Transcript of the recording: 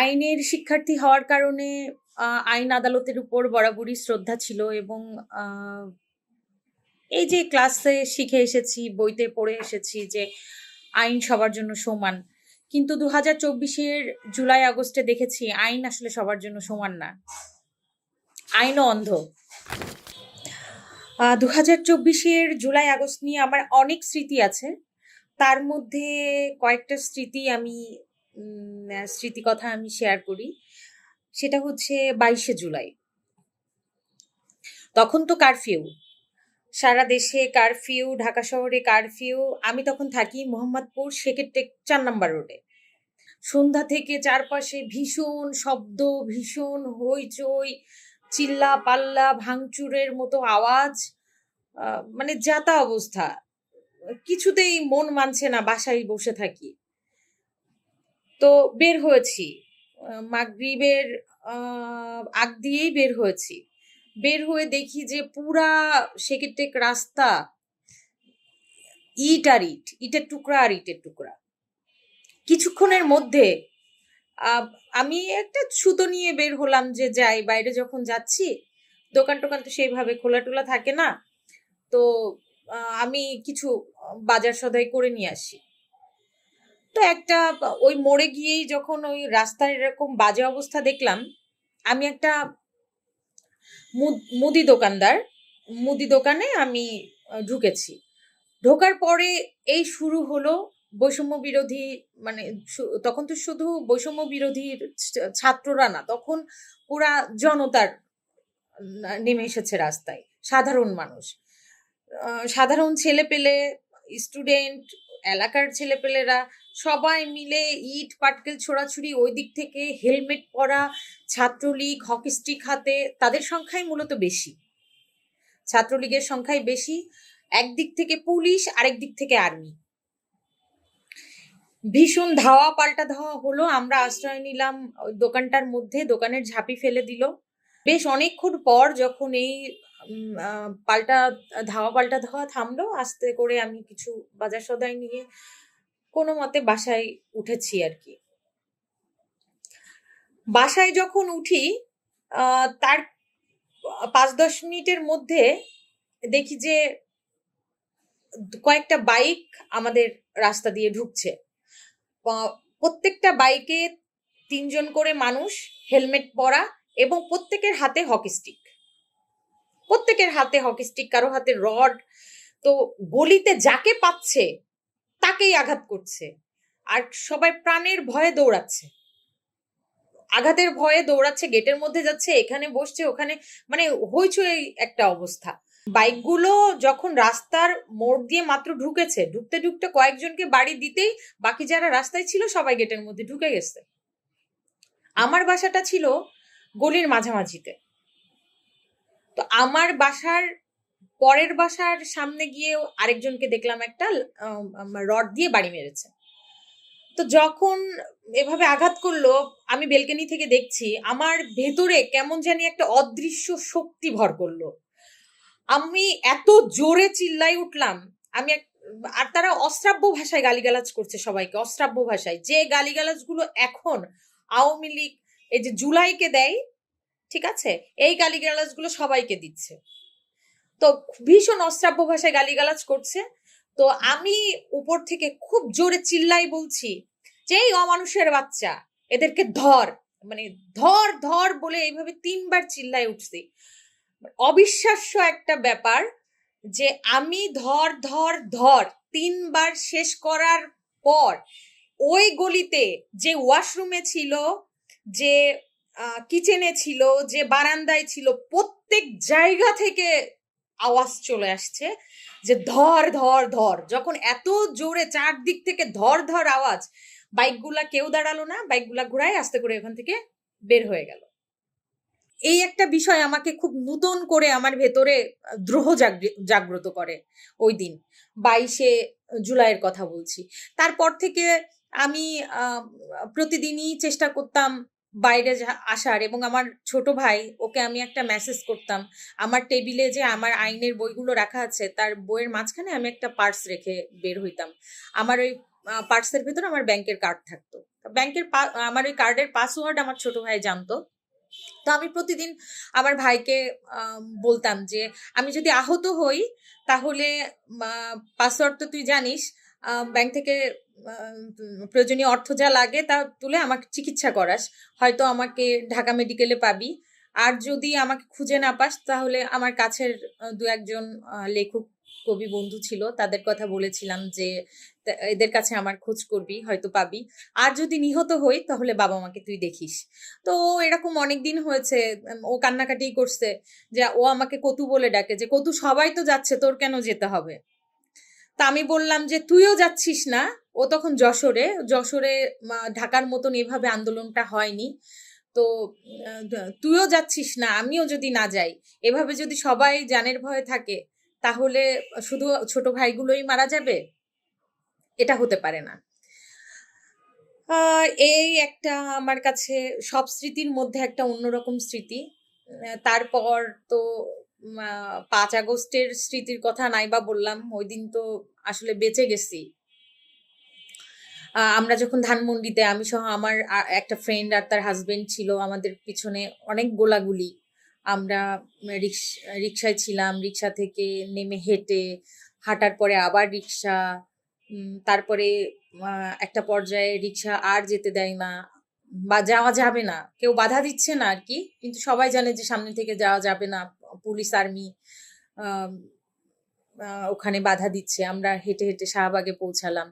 আইনের শিক্ষার্থী হওয়ার কারণে আইন আদালতের উপর বরাবরই শ্রদ্ধা ছিল এবং আহ, এই যে ক্লাসে শিখে এসেছি, বইতে পড়ে এসেছি যে আইন সবার জন্য সমান। কিন্তু 2024-এর জুলাই আগস্টে দেখেছি আইন আসলে সবার জন্য সমান না, আইনও অন্ধ। 2024-এর জুলাই আগস্ট নিয়ে আমার অনেক স্মৃতি আছে। তার মধ্যে কয়েকটা স্মৃতি আমি স্মৃতি কথা আমি শেয়ার করি। সেটা হচ্ছে 22শে জুলাই। তখন তো কারফিউ, সারা দেশে কারফিউ, ঢাকা শহরে কারফিউ। আমি তখন থাকি মোহাম্মদপুর সেকেরটেক 4 নম্বর রোডে। সন্ধ্যা থেকে চারপাশে ভীষণ শব্দ, ভীষণ হইচই, চিল্লা পাল্লা, ভাঙচুরের মতো আওয়াজ। মানে যাতা অবস্থা, কিছুতেই মন মানছে না, বাসায় বসে থাকি। তো বের হয়েছি, মাগরিবের আগ দিয়েই বের হয়েছি। বের হয়ে দেখি যে পুরা সেকেটেক রাস্তা ইট আর ইট, ইটের টুকরা আর ইটের টুকরা। কিছুক্ষণের মধ্যে আমি একটা সুতো নিয়ে বের হলাম যে যাই, বাইরে যখন যাচ্ছি দোকান টোকান তো সেইভাবে খোলা টোলা থাকে না। তো আমি কিছু বাজার সদাই করে নিয়ে আসি। তো একটা ওই মোড়ে গিয়েই যখন ওই রাস্তার এরকম বাজে অবস্থা দেখলাম, আমি একটা মুদি দোকানদার, মুদি দোকানে আমি ঢুকেছি। ঢোকার পরে এই শুরু হলো বৈষম্য বিরোধী, মানে তখন তো শুধু বৈষম্য বিরোধী ছাত্ররা না, তখন পুরা জনতার নেমে এসেছে রাস্তায়, সাধারণ মানুষ, সাধারণ ছেলে পেলে, স্টুডেন্ট, এলাকার ছেলেপেলেরা সবাই মিলে ইট পাটকেল ছোড়াছুড়ি। ওই দিক থেকে হেলমেট পরা ছাত্রলীগ, হকি স্টিক হাতে, তাদের সংখ্যাই মূলত বেশি, ছাত্রলীগের সংখ্যাই বেশি। একদিক থেকে পুলিশ, আরেক দিক থেকে আর্মি। ভীষণ ধাওয়া পাল্টা ধাওয়া হলো। আমরা আশ্রয় নিলাম দোকানটার মধ্যে, দোকানের ঝাঁপি ফেলে দিল। বেশ অনেকক্ষণ পর যখন এই পাল্টা ধাওয়া থামলো, আস্তে করে আমি কিছু বাজার সদাই নিয়ে কোনো মতে বাসায় উঠেছি আর কি। বাসায় যখন উঠি তার 5-10 মিনিটের মধ্যে দেখি যে কয়েকটা বাইক আমাদের রাস্তা দিয়ে ঢুকছে। প্রত্যেকটা বাইকে 3 জন করে মানুষ, হেলমেট পরা, এবং প্রত্যেকের হাতে হকি স্টিক, প্রত্যেকের হাতে হকি স্টিক, কারো হাতে রড। তো গলিতে যাকে পাচ্ছে তাকেই আঘাত করছে, আর সবাই প্রাণের ভয়ে দৌড়াচ্ছে, আঘাতের ভয়ে দৌড়াচ্ছে, গেটের মধ্যে যাচ্ছে, এখানে বসছে, ওখানে, মানে হইচই একটা অবস্থা। বাইকগুলো যখন রাস্তার মোড় দিয়ে মাত্র ঢুকেছে, ঢুকতে ঢুকতে কয়েকজনকে বাড়ি দিতেই বাকি যারা রাস্তায় ছিল সবাই গেটের মধ্যে ঢুকে গেছে। আমার বাসাটা ছিল গলির মাঝামাঝিতে। তো আমার বাসার পরের বাসার সামনে গিয়ে আরেকজনকে দেখলাম একটা রড দিয়ে বাড়ি মেরেছে। তো যখন এভাবে আঘাত করলো, আমি বেলকনি থেকে দেখছি, আমার ভেতরে কেমন জানি একটা অদৃশ্য শক্তি ভর করলো। আমি এত জোরে চিল্লাই উঠলাম, আর তারা অশ্রাব্য ভাষায় গালিগালাজ করছে সবাইকে, অশ্রাব্য ভাষায়, যে গালিগালাজ গুলো এখন আওয়ামী লীগ এই যে জুলাইকে দেয়, ঠিক আছে, এই গালিগালাজ গুলো সবাইকে দিচ্ছে। তো ভীষণ অশ্রাব্য ভাষায় গালিগালাজ করছে। তো আমি উপর থেকে খুব জোরে চিল্লাই বলছি যে এই অমানুষের বাচ্চা, এদেরকে ধর, মানে ধর ধর বলে এইভাবে 3বার চিল্লাই উঠছি। অবিশ্বাস্য একটা ব্যাপার যে আমি ধর ধর ধর 3বার শেষ করার পর ওই গলিতে যে ওয়াশরুমে ছিল, যে কিচেনে ছিল, যে বারান্দায় ছিল, প্রত্যেক জায়গা থেকে আওয়াজ চলে আসছে যে ধর ধর ধর। যখন এত জোরে চারদিক থেকে ধর ধর আওয়াজ, বাইকগুলা কেউ দাঁড়ালো না, বাইকগুলা ঘুরায় আস্তে করে ওখান থেকে বের হয়ে গেল। এই একটা বিষয় আমাকে খুব নতুন করে আমার ভেতরে দ্রোহ জাগ্রত করে ওই দিন, 22শে জুলাইয়ের কথা বলছি। তারপর থেকে আমি প্রতিদিনই চেষ্টা করতাম বাইরে আসার, এবং আমার ছোট ভাই, ওকে আমি একটা মেসেজ করতাম। আমার টেবিলে যে আমার আইনের বইগুলো রাখা আছে, তার বইয়ের মাঝখানে আমি একটা পার্স রেখে বের হইতাম। আমার ওই পার্সের ভিতর আমার ব্যাংকের কার্ড থাকতো। ব্যাংকের আমার ওই কার্ডের পাসওয়ার্ড আমার ছোট ভাই জানতো। তো আমি প্রতিদিন আমার ভাইকে বলতাম যে আমি যদি আহত হই তাহলে পাসওয়ার্ড তো তুই জানিস, ব্যাংক থেকে প্রয়োজনীয় অর্থ যা লাগে তা তুলে আমাকে চিকিৎসা করাস, হয়তো আমাকে ঢাকা মেডিকেলে পাবি। আর যদি আমাকে খুঁজে না পাস তাহলে আমার কাছের দু একজন লেখক কবি বন্ধু ছিল, তাদের কথা বলেছিলাম যে এদের কাছে আমার খোঁজ করবি, হয়তো পাবি। আর যদি নিহত হই তাহলে বাবা মাকে তুই দেখিস। তো এরকম অনেকদিন হয়েছে, ও কান্নাকাটি করছে যে ও আমাকে কতু বলে ডাকে, যে কতু সবাই তো যাচ্ছে, তোর কেন যেতে হবে। তা আমি বললাম যে তুইও যাচ্ছিস না। ও তখন যশোরে, ঢাকার মতন এভাবে আন্দোলনটা হয়নি। তো তুইও যাচ্ছিস না, আমিও যদি না যাই, এভাবে যদি সবাই জানের ভয়ে থাকে তাহলে শুধু ছোট ভাইগুলোই মারা যাবে, এটা হতে পারে না। এই একটা আমার কাছে সব স্মৃতির মধ্যে একটা অন্যরকম স্মৃতি। তারপর তো ৫ আগস্টের স্মৃতির কথা নাইবা বললাম, ওই দিন তো আসলে বেঁচে গেছি। আমরা যখন ধানমন্ডিতে, আমি সহ আমার একটা ফ্রেন্ড আর তার হাজবেন্ড ছিল, আমাদের পিছনে অনেক গোলাগুলি। আমরা রিক্সায় ছিলাম, রিক্সা থেকে নেমে হেঁটে, হাঁটার পরে আবার রিক্সা, তারপরে একটা পর্যায়ে রিক্সা আর যেতে দেয় না, বা যাওয়া যাবে না, কেউ বাধা দিচ্ছে না আর কি, কিন্তু সবাই জানে যে সামনে থেকে যাওয়া যাবে না, পুলিশ আর্মি ওখানে বাধা দিচ্ছে। আমরা হেঁটে হেঁটে শাহবাগে পৌঁছালাম।